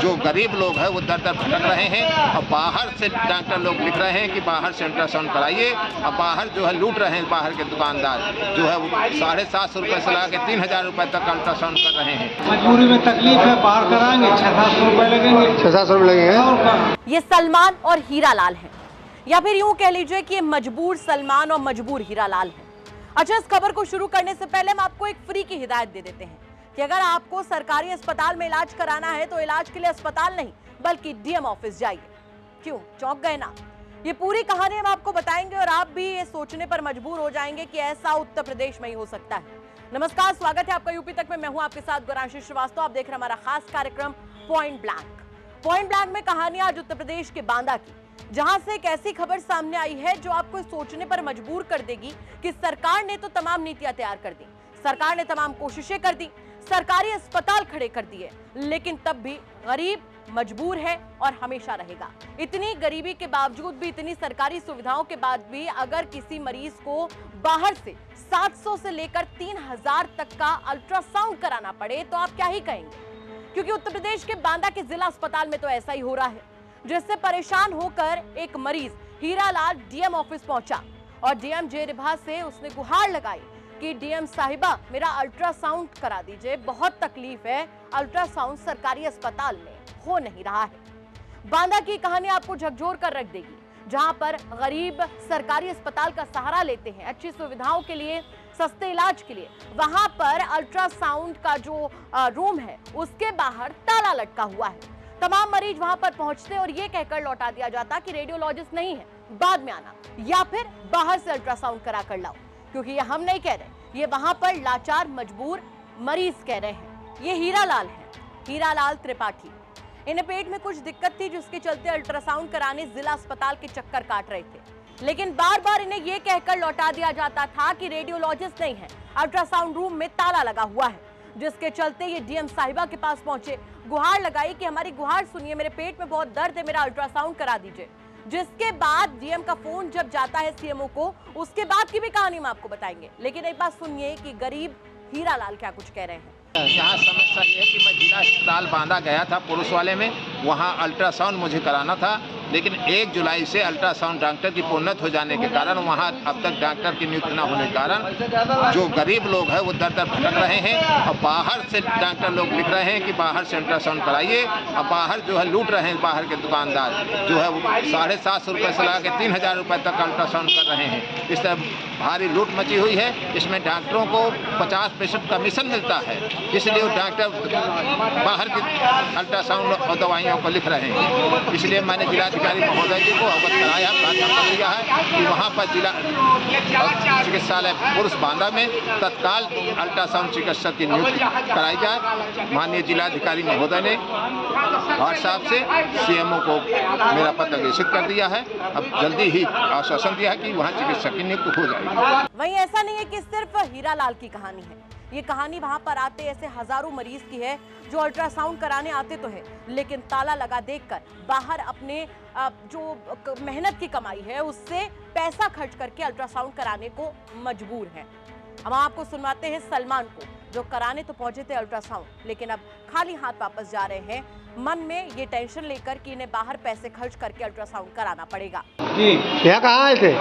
जो गरीब लोग हैं वो दर दर भटक रहे हैं और बाहर से डॉक्टर लोग लिख रहे हैं कि बाहर से अल्ट्रासाउंड कराइए और बाहर जो है लूट रहे हैं। बाहर के दुकानदार जो है वो 750 रुपये से लगा के 3000 रुपये तक अल्ट्रासाउंड कर रहे हैं। मजबूरी में तकलीफ है, बाहर कराएंगे 600-700 रुपये लगेंगे। 600-700 रुपये लगेंगे। ये सलमान और हीरा लाल हैं, या फिर यूं कह लीजिए कि मजबूर सलमान और मजबूर हीरा लाल हैं। अच्छा, इस खबर को शुरू करने से पहले हम आपको एक फ्री की हिदायत दे देते हैं कि अगर आपको सरकारी अस्पताल में इलाज कराना है तो इलाज के लिए अस्पताल नहीं बल्कि डीएम ऑफिस जाइए। क्यों चौंक गए ना? ये पूरी कहानी हम आपको बताएंगे और आप भी ये सोचने पर मजबूर हो जाएंगे कि ऐसा उत्तर प्रदेश में ही हो सकता है। नमस्कार, स्वागत है आपका यूपी तक में। मैं हूं आपके साथ गौरांशी श्रीवास्तव। आप देख रहे हैं हमारा खास कार्यक्रम पॉइंट ब्लैंक। पॉइंट ब्लैंक में कहानियां आज उत्तर प्रदेश के बांदा की, जहां से एक ऐसी खबर सामने आई है जो आपको सोचने पर मजबूर कर देगी कि सरकार ने तो तमाम नीतियां तैयार कर दी, सरकार ने तमाम कोशिशें कर दी, सरकारी अस्पताल खड़े कर दिए, लेकिन तब भी गरीब मजबूर है और हमेशा रहेगा। इतनी गरीबी के बावजूद भी, इतनी सरकारी सुविधाओं के बाद भी अगर किसी मरीज को बाहर से 700 से लेकर 3000 तक का अल्ट्रासाउंड कराना पड़े तो आप क्या ही कहेंगे? क्योंकि उत्तर प्रदेश के बांदा के जिला अस्पताल में तो ऐसा ही हो रहा है, जिससे परेशान होकर एक मरीज हीरा लाल डीएम ऑफिस पहुंचा और डीएम जेरिभा से उसने गुहार लगाई कि डीएम साहिबा मेरा अल्ट्रासाउंड करा दीजिए, बहुत तकलीफ है, अल्ट्रासाउंड सरकारी अस्पताल में हो नहीं रहा है। बांदा की कहानी आपको झकझोर कर रख देगी, जहां पर गरीब सरकारी अस्पताल का सहारा लेते हैं अच्छी सुविधाओं के लिए, सस्ते इलाज के लिए। वहां पर अल्ट्रासाउंड का जो रूम है उसके बाहर ताला लटका हुआ है। तमाम मरीज वहां पर पहुंचते और ये कहकर लौटा दिया जाता कि रेडियोलॉजिस्ट नहीं है, बाद में आना, या फिर बाहर से अल्ट्रासाउंड करा कर लाओ। क्योंकि ये हम नहीं कह रहे, ये वहां पर लाचार मजबूर मरीज कह रहे हैं। ये हीरा लाल है, हीरा लाल त्रिपाठी। इन्हें पेट में कुछ दिक्कत थी जिसके चलते अल्ट्रासाउंड कराने जिला अस्पताल के चक्कर काट रहे थे, लेकिन बार बार इन्हें यह कहकर लौटा दिया जाता था कि रेडियोलॉजिस्ट नहीं है, अल्ट्रासाउंड रूम में ताला लगा हुआ है। जिसके चलते ये डीएम साहिबा के पास पहुंचे, गुहार लगाई कि हमारी गुहार सुनिए, मेरे पेट में बहुत दर्द है, मेरा अल्ट्रासाउंड करा दीजिए। जिसके बाद डीएम का फोन जब जाता है सीएमओ को, उसके बाद की भी कहानी हम आपको बताएंगे। लेकिन एक बात सुनिए कि गरीब हीरा लाल क्या कुछ कह रहे हैं। यहाँ समस्या ये है कि मैं जिला अस्पताल बांदा गया था पुरुष वाले में, वहाँ अल्ट्रासाउंड मुझे कराना था, लेकिन 1 जुलाई से अल्ट्रासाउंड डॉक्टर की प्रोन्नत हो जाने के कारण वहाँ अब तक डॉक्टर की नियुक्ति न होने के कारण जो गरीब लोग हैं वो दर दर भटक रहे हैं और बाहर से डॉक्टर लोग लिख रहे हैं कि बाहर से अल्ट्रासाउंड कराइए और बाहर जो है लूट रहे हैं। बाहर के दुकानदार जो है वो 750 रुपये से लगा के 3000 रुपये तक अल्ट्रासाउंड कर रहे हैं। इस तरह भारी लूट मची हुई है। इसमें डॉक्टरों को 50% कमीशन मिलता है, इसलिए वो डॉक्टर बाहर की अल्ट्रासाउंड और दवाइयों को लिख रहे हैं। इसलिए मैंने जिलाधिकारी महोदय जी को अवगत कराया, प्रार्थना किया है कि वहाँ पर जिला चिकित्सालय पुरुष बांदा में तत्काल अल्ट्रासाउंड चिकित्सक की नियुक्ति कराई जाए। माननीय जिलाधिकारी महोदय ने व्हाट्सएप से सीएमओ को मेरा पत्र प्रेषित कर दिया है। अब जल्दी ही आश्वासन दिया है कि वहाँ चिकित्सक की नियुक्ति हो जाएगी। वहीं ऐसा नहीं है कि सिर्फ हीरा लाल की कहानी है, ये कहानी वहां पर आते ऐसे हजारों मरीज की है जो अल्ट्रासाउंड कराने आते तो है, लेकिन ताला लगा देखकर बाहर अपने जो मेहनत की कमाई है उससे पैसा खर्च करके अल्ट्रासाउंड कराने को मजबूर है। हम आपको सुनवाते हैं सलमान को, जो कराने तो पहुंचे थे अल्ट्रासाउंड, लेकिन अब खाली हाथ वापस जा रहे हैं, मन में ये टेंशन लेकर कि इन्हें बाहर पैसे खर्च करके अल्ट्रासाउंड कराना पड़ेगा। जी, यहाँ कहाँ आए थे?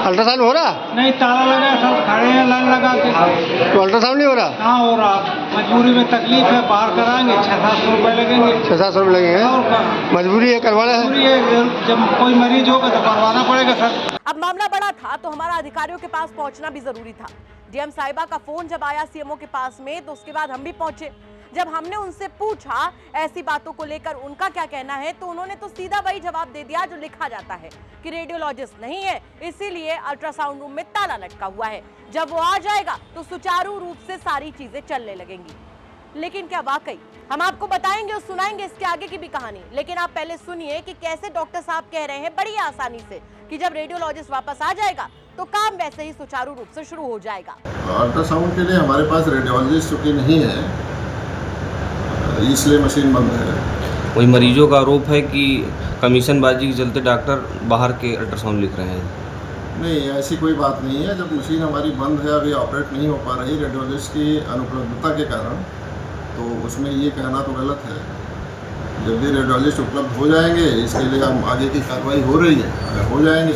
अल्ट्रासाउंड हो रहा? नहीं, ताला लगा, सब खड़े हैं लाइन लगा के। तो अल्ट्रासाउंड नहीं हो रहा? हाँ हो रहा, मजबूरी में तकलीफ है, बाहर कराएंगे 600-700 रुपये लगेंगे। 600-700 रुपये लगेंगे? मजबूरी है, करवाना है। मजबूरी है, जब कोई मरीज होगा तो करवाना पड़ेगा सर। अब मामला बड़ा था तो हमारा अधिकारियों के पास पहुंचना भी जरूरी था। डीएम साहिबा का फोन जब आया सीएमओ के पास में तो उसके बाद हम भी पहुंचे। जब हमने उनसे पूछा ऐसी बातों को लेकर उनका क्या कहना है, तो उन्होंने तो सीधा वही जवाब दे दिया जो लिखा जाता है कि रेडियोलॉजिस्ट नहीं है, इसीलिए अल्ट्रासाउंड रूम में ताला लटका हुआ है, जब वो आ जाएगा तो सुचारू रूप से सारी चीजें चलने लगेंगी। लेकिन क्या वाकई? हम आपको बताएंगे और सुनाएंगे इसके आगे की भी कहानी, लेकिन आप पहले सुनिए कि कैसे डॉक्टर साहब कह रहे हैं बड़ी आसानी से कि जब रेडियोलॉजिस्ट वापस आ जाएगा तो काम वैसे ही सुचारू रूप से शुरू हो जाएगा। अल्ट्रासाउंड के लिए हमारे पास रेडियोलॉजिस्ट चूँकि नहीं है, इसलिए मशीन बंद है। वही मरीजों का आरोप है कि कमीशनबाजी के चलते डॉक्टर बाहर के अल्ट्रासाउंड लिख रहे हैं। नहीं, ऐसी कोई बात नहीं है। जब मशीन हमारी बंद है, अभी ऑपरेट नहीं हो पा रही रेडियोलॉजिस्ट की अनुपलब्धता के कारण, तो उसमें ये कहना तो गलत है। जल्दी रेडियोलॉजिस्ट उपलब्ध हो जाएंगे, इसके लिए हम आगे की कार्रवाई हो रही है। अगर हो जाएंगे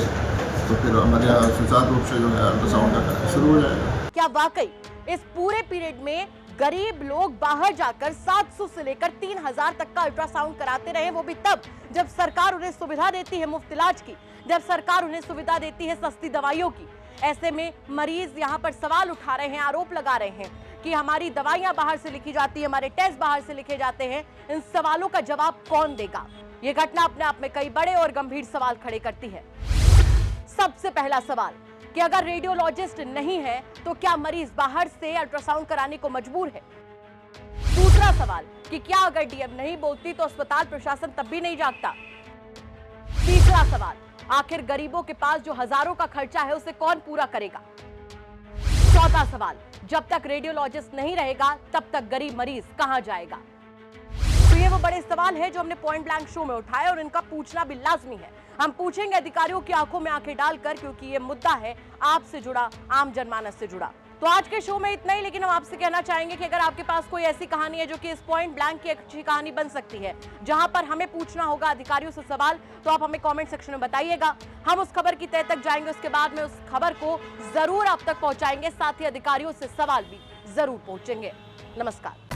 तो फिर हमारे यहाँ सुचारू रूप से जो है अल्ट्रासाउंड का कार्य शुरू हो जाएगा। क्या वाकई इस पूरे पीरियड में गरीब लोग बाहर जाकर 700 से लेकर 3000 तक का अल्ट्रासाउंड कराते रहे, वो भी तब जब सरकार उन्हें सुविधा देती है मुफ्त इलाज की, जब सरकार उन्हें सुविधा देती है सस्ती दवाइयों की। ऐसे में मरीज यहाँ पर सवाल उठा रहे हैं, आरोप लगा रहे हैं कि हमारी दवाइयां बाहर से लिखी जाती है, हमारे टेस्ट बाहर से लिखे जाते हैं। इन सवालों का जवाब कौन देगा? ये घटना अपने आप में कई बड़े और गंभीर सवाल खड़े करती है। सबसे पहला सवाल कि अगर रेडियोलॉजिस्ट नहीं है तो क्या मरीज बाहर से अल्ट्रासाउंड कराने को मजबूर है? दूसरा सवाल कि क्या अगर डीएम नहीं बोलती तो अस्पताल प्रशासन तब भी नहीं जागता? तीसरा सवाल, आखिर गरीबों के पास जो हजारों का खर्चा है उसे कौन पूरा करेगा? चौथा सवाल, जब तक रेडियोलॉजिस्ट नहीं रहेगा तब तक गरीब मरीज कहां जाएगा? तो ये वो बड़े सवाल है जो हमने पॉइंट ब्लैंक शो में उठाए और इनका पूछना भी लाजमी है। हम पूछेंगे अधिकारियों की आंखों में आंखें डालकर, क्योंकि ये मुद्दा है आपसे जुड़ा, आम जनमानस से जुड़ा। तो आज के शो में इतना ही, लेकिन हम आपसे कहना चाहेंगे कि अगर आपके पास कोई ऐसी कहानी है जो कि इस पॉइंट ब्लैंक की अच्छी कहानी बन सकती है, जहां पर हमें पूछना होगा अधिकारियों से सवाल, तो आप हमें कमेंट सेक्शन में बताइएगा। हम उस खबर की तह तक जाएंगे, उसके बाद में उस खबर को जरूर आप तक पहुंचाएंगे, साथ ही अधिकारियों से सवाल भी जरूर पूछेंगे। नमस्कार।